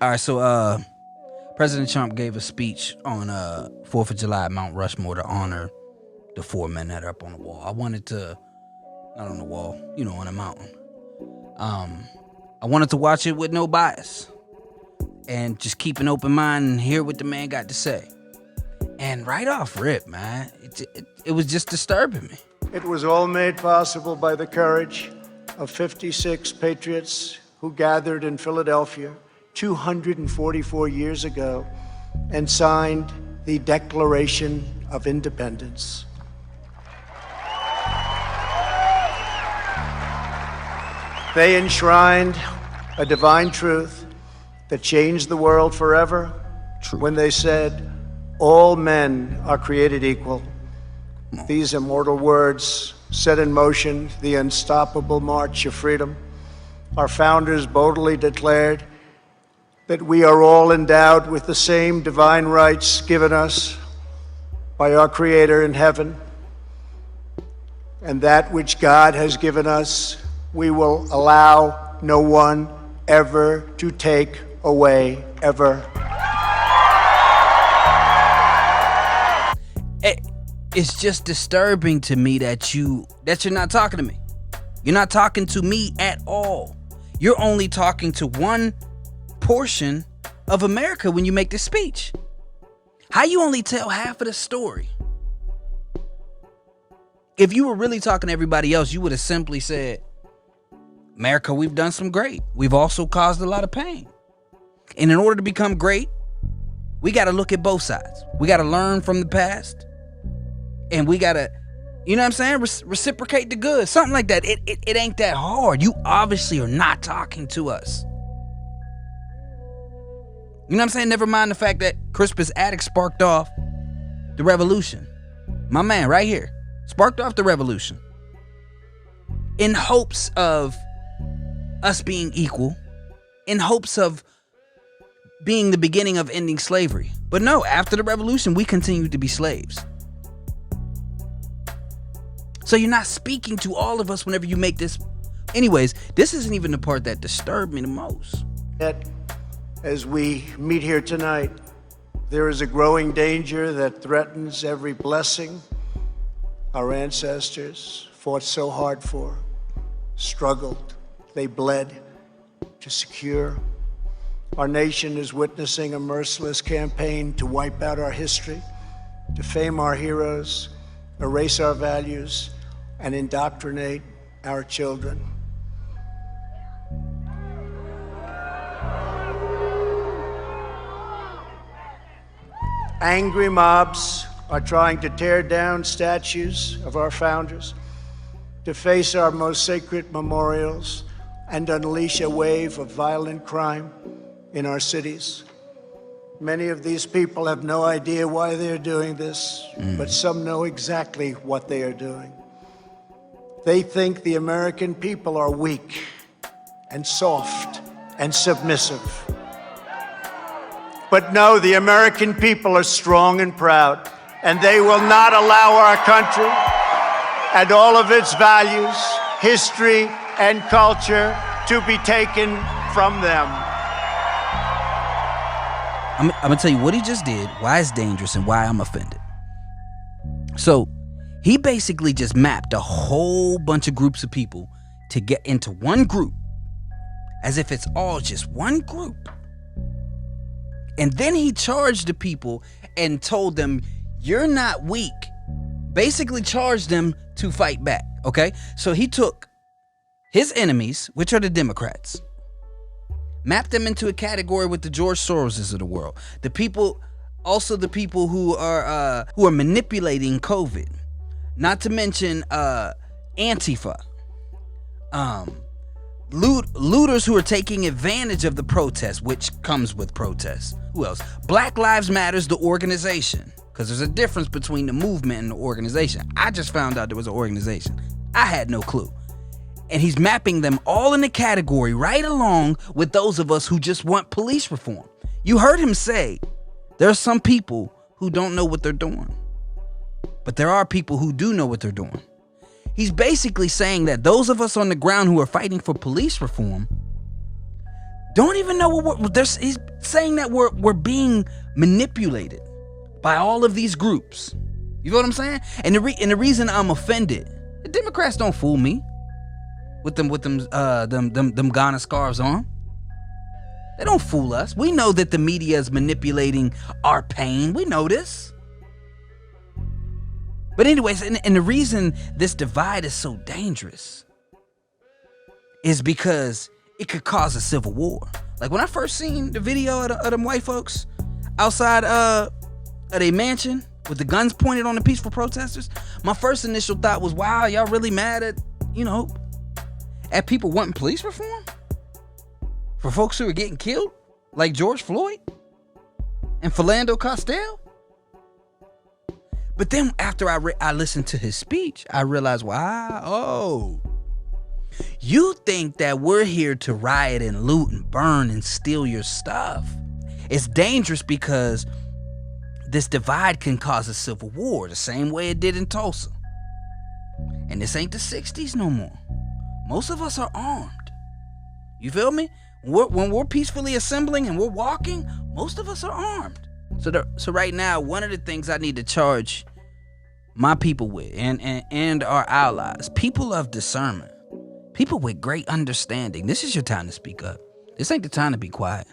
All right, so President Trump gave a speech on 4th of July at Mount Rushmore to honor the 4 men that are up on the wall. I wanted to, not on the wall, on a mountain. I wanted to watch it with no bias and just keep an open mind and hear what the man got to say. And right off rip, man, it was just disturbing me. It was all made possible by the courage of 56 patriots who gathered in Philadelphia 244 years ago and signed the Declaration of Independence. They enshrined a divine truth that changed the world forever. True. When they said, all men are created equal. These immortal words set in motion the unstoppable march of freedom. Our founders boldly declared that we are all endowed with the same divine rights given us by our Creator in heaven, and that which God has given us, we will allow no one ever to take away, ever. It's just disturbing to me that you're not talking to me. You're not talking to me at all. You're only talking to one portion of America when you make this speech. How you only tell half of the story? If you were really talking to everybody else, you would have simply said, America, we've done some great. We've also caused a lot of pain. And in order to become great, we got to look at both sides. We got to learn from the past. And we got to, reciprocate the good. Something like that. It ain't that hard. You obviously are not talking to us. You know what I'm saying? Never mind the fact that Crispus Attucks sparked off the revolution. My man right here sparked off the revolution in hopes of us being equal, in hopes of being the beginning of ending slavery. But no, after the revolution, we continued to be slaves. So you're not speaking to all of us whenever you make this. Anyways, this isn't even the part that disturbed me the most. Yet, as we meet here tonight, there is a growing danger that threatens every blessing our ancestors fought so hard for, struggled, they bled to secure. Our nation is witnessing a merciless campaign to wipe out our history, defame our heroes, erase our values, and indoctrinate our children. Angry mobs are trying to tear down statues of our founders, deface our most sacred memorials, and unleash a wave of violent crime in our cities. Many of these people have no idea why they're doing this, but some know exactly what they are doing. They think the American people are weak and soft and submissive. But no, the American people are strong and proud, and they will not allow our country and all of its values, history, and culture to be taken from them. I'm going to tell you what he just did, why it's dangerous, and why I'm offended. So, he basically just mapped a whole bunch of groups of people to get into one group, as if it's all just one group. And then he charged the people and told them, you're not weak. Basically charged them to fight back, okay? So he took his enemies, which are the Democrats, mapped them into a category with the George Soroses of the world. The people who are manipulating COVID. Not to mention Antifa. Looters who are taking advantage of the protest, which comes with protests. Who else? Black Lives Matters, the organization. Because there's a difference between the movement and the organization. I just found out there was an organization. I had no clue. And he's mapping them all in the category right along with those of us who just want police reform. You heard him say there are some people who don't know what they're doing. But there are people who do know what they're doing. He's basically saying that those of us on the ground who are fighting for police reform don't even know what saying that we're being manipulated by all of these groups. You know what I'm saying? And the reason I'm offended, the Democrats don't fool me with them Ghana scarves on. They don't fool us. We know that the media is manipulating our pain. We know this. But anyways, and the reason this divide is so dangerous is because it could cause a civil war. Like when I first seen the video of them white folks outside of their mansion with the guns pointed on the peaceful protesters, my first initial thought was, wow, y'all really mad at people wanting police reform? For folks who are getting killed? Like George Floyd? And Philando Castile? But then after I listened to his speech, I realized, wow, you think that we're here to riot and loot and burn and steal your stuff. It's dangerous because this divide can cause a civil war the same way it did in Tulsa. And this ain't the 60s no more. Most of us are armed. You feel me? When we're peacefully assembling and we're walking, most of us are armed. So right now, one of the things I need to charge my people with and our allies, people of discernment, people with great understanding, this is your time to speak up. This ain't the time to be quiet.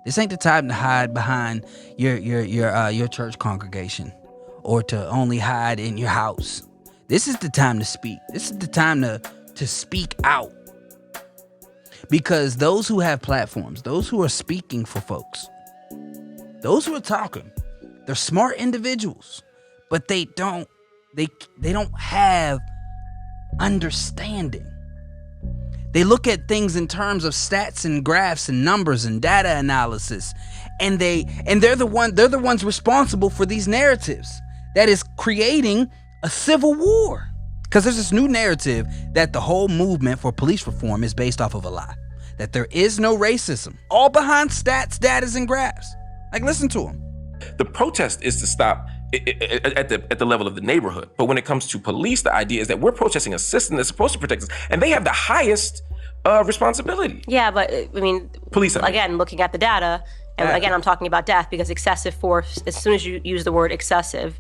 This ain't the time to hide behind your church congregation or to only hide in your house. This is the time to speak. This is the time to speak out. Because those who have platforms, those who are speaking for folks, those who are talking, they're smart individuals, but they don't have understanding. They look at things in terms of stats and graphs and numbers and data analysis, and they're the ones responsible for these narratives that is creating a civil war. Because there's this new narrative that the whole movement for police reform is based off of a lie. That there is no racism. All behind stats, data, and graphs. Like, listen to them. The protest is to stop at the level of the neighborhood. But when it comes to police, the idea is that we're protesting a system that's supposed to protect us. And they have the highest responsibility. Yeah, but I mean, police, again, looking at the data, and again, I'm talking about death because excessive force, as soon as you use the word excessive,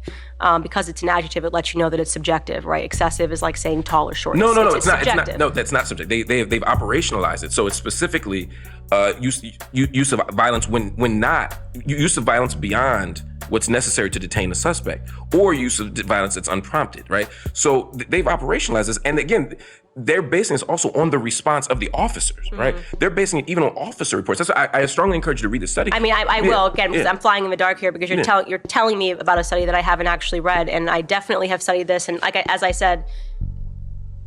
because it's an adjective, it lets you know that it's subjective, right? Excessive is like saying tall or short. No, it's not. No, that's not subjective. They've operationalized it. So it's specifically use of violence when not use of violence beyond what's necessary to detain a suspect, or use of violence that's unprompted, right? So they've operationalized this, and again, they're basing this also on the response of the officers, right? They're basing it even on officer reports. That's why I strongly encourage you to read the study. I mean, I will, again, because I'm flying in the dark here, because you're telling me about a study that I haven't actually read, and I definitely have studied this, and as I said,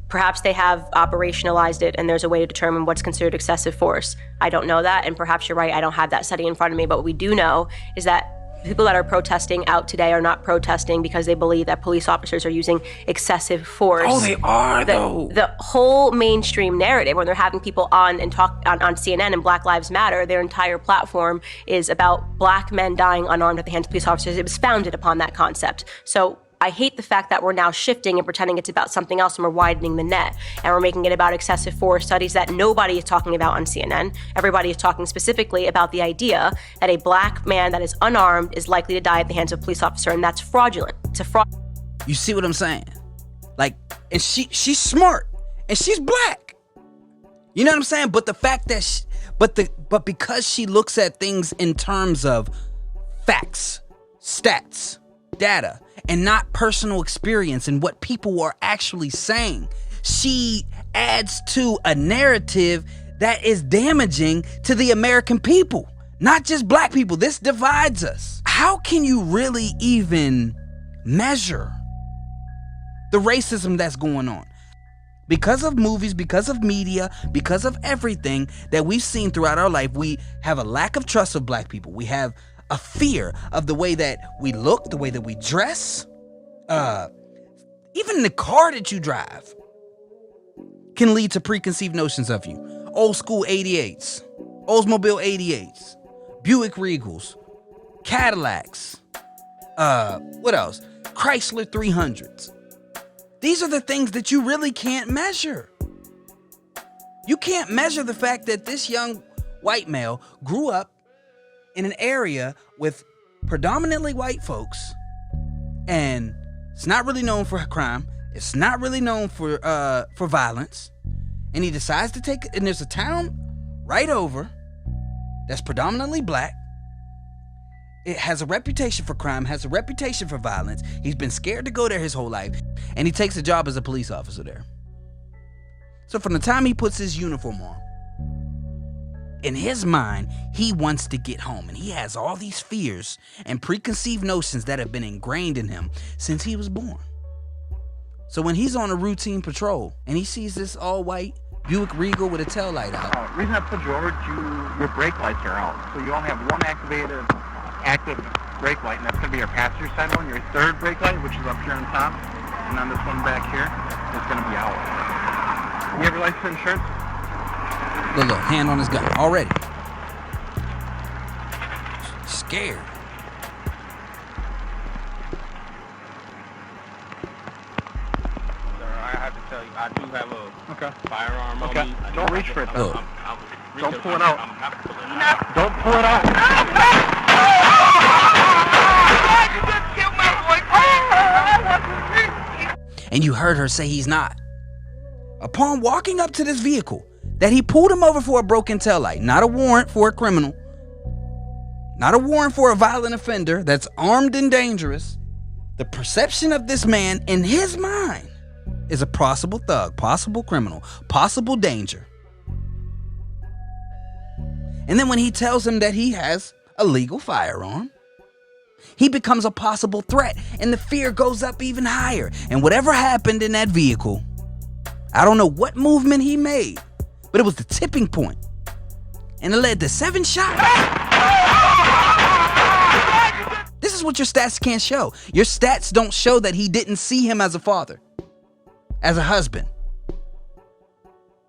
perhaps they have operationalized it and there's a way to determine what's considered excessive force. I don't know that, and perhaps you're right, I don't have that study in front of me, but what we do know is that people that are protesting out today are not protesting because they believe that police officers are using excessive force. Oh, they are, though. The whole mainstream narrative, when they're having people on and talk on CNN and Black Lives Matter, their entire platform is about Black men dying unarmed at the hands of police officers. It was founded upon that concept. So I hate the fact that we're now shifting and pretending it's about something else, and we're widening the net, and we're making it about excessive force studies that nobody is talking about on CNN. Everybody is talking specifically about the idea that a Black man that is unarmed is likely to die at the hands of a police officer, and that's fraudulent. It's a fraud. You see what I'm saying? Like, and she's smart, and she's Black. You know what I'm saying? But the fact that but because she looks at things in terms of facts, stats, data, and not personal experience and what people are actually saying, she adds to a narrative that is damaging to the American people, not just Black people. This divides us. How can you really even measure the racism that's going on? Because of movies, because of media, because of everything that we've seen throughout our life, we have a lack of trust of Black people. We have a fear of the way that we look, the way that we dress. Even the car that you drive can lead to preconceived notions of you. Old school 88s, Oldsmobile 88s, Buick Regals, Cadillacs, what else? Chrysler 300s. These are the things that you really can't measure. You can't measure the fact that this young white male grew up in an area with predominantly white folks, and it's not really known for crime. It's not really known for violence. And he decides to take, and there's a town right over that's predominantly black. It has a reputation for crime, has a reputation for violence. He's been scared to go there his whole life, and he takes a job as a police officer there. So from the time he puts his uniform on, in his mind, he wants to get home, and he has all these fears and preconceived notions that have been ingrained in him since he was born. So when he's on a routine patrol and he sees this all-white Buick Regal with a tail light out. Reason I pulled you over, your brake lights are out. So you only have one active brake light, and that's going to be your passenger side one. Your third brake light, which is up here on top, and on this one back here, is going to be out. You have your license and insurance? Look, hand on his gun already. Scared. I have to tell you, I do have a firearm on me. Don't reach for it, though. Don't pull it out. Don't pull it out. And you heard her say he's not. Upon walking up to this vehicle that he pulled him over for a broken taillight, not a warrant for a criminal, not a warrant for a violent offender that's armed and dangerous, the perception of this man in his mind is a possible thug, possible criminal, possible danger. And then when he tells him that he has a legal firearm, he becomes a possible threat, and the fear goes up even higher. And whatever happened in that vehicle, I don't know what movement he made, but it was the tipping point. And it led to 7 shots. This is what your stats can't show. Your stats don't show that he didn't see him as a father, as a husband.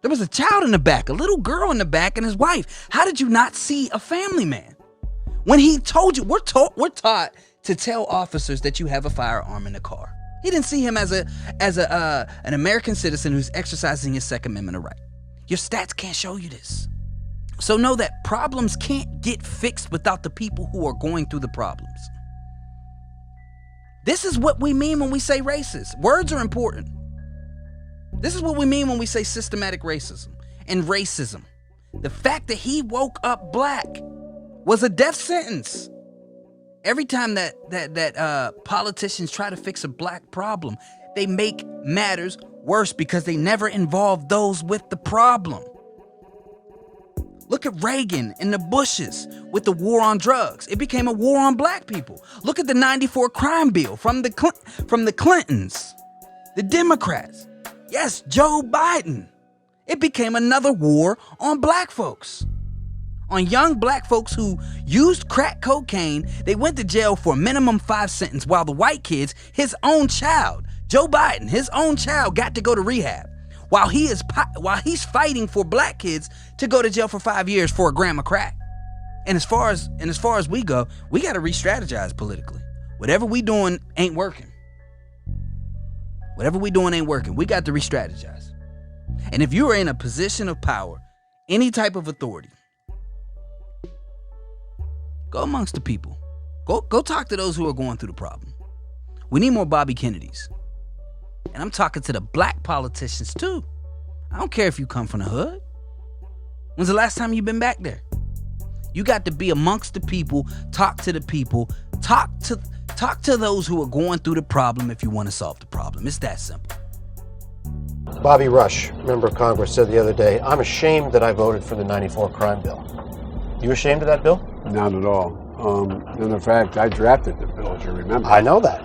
There was a child in the back, a little girl in the back, and his wife. How did you not see a family man? When he told you, we're taught to tell officers that you have a firearm in the car. He didn't see him as an American citizen who's exercising his Second Amendment right. Your stats can't show you this. So know that problems can't get fixed without the people who are going through the problems. This is what we mean when we say racist. Words are important. This is what we mean when we say systematic racism and racism. The fact that he woke up black was a death sentence. Every time that politicians try to fix a black problem, they make matters worse because they never involve those with the problem. Look at Reagan and the Bushes with the war on drugs. It became a war on black people. Look at the '94 crime bill from the Clintons, the Democrats. Yes, Joe Biden. It became another war on black folks. On young black folks who used crack cocaine, they went to jail for a minimum 5 sentence, while the white kids, his own child, Joe Biden, his own child, got to go to rehab. While he's fighting for black kids to go to jail for 5 years for a gram of crack. And as far as we go, we got to re-strategize politically. Whatever we doing ain't working. Whatever we doing ain't working. We got to re-strategize. And if you are in a position of power, any type of authority, go amongst the people. Go talk to those who are going through the problem. We need more Bobby Kennedys. And I'm talking to the black politicians too. I don't care if you come from the hood. When's the last time you've been back there? You got to be amongst the people, talk to the people, talk to those who are going through the problem if you want to solve the problem. It's that simple. Bobby Rush, member of Congress, said the other day, "I'm ashamed that I voted for the '94 crime bill." You ashamed of that bill? Not at all. And in fact, I drafted the bill, as you remember. I know that.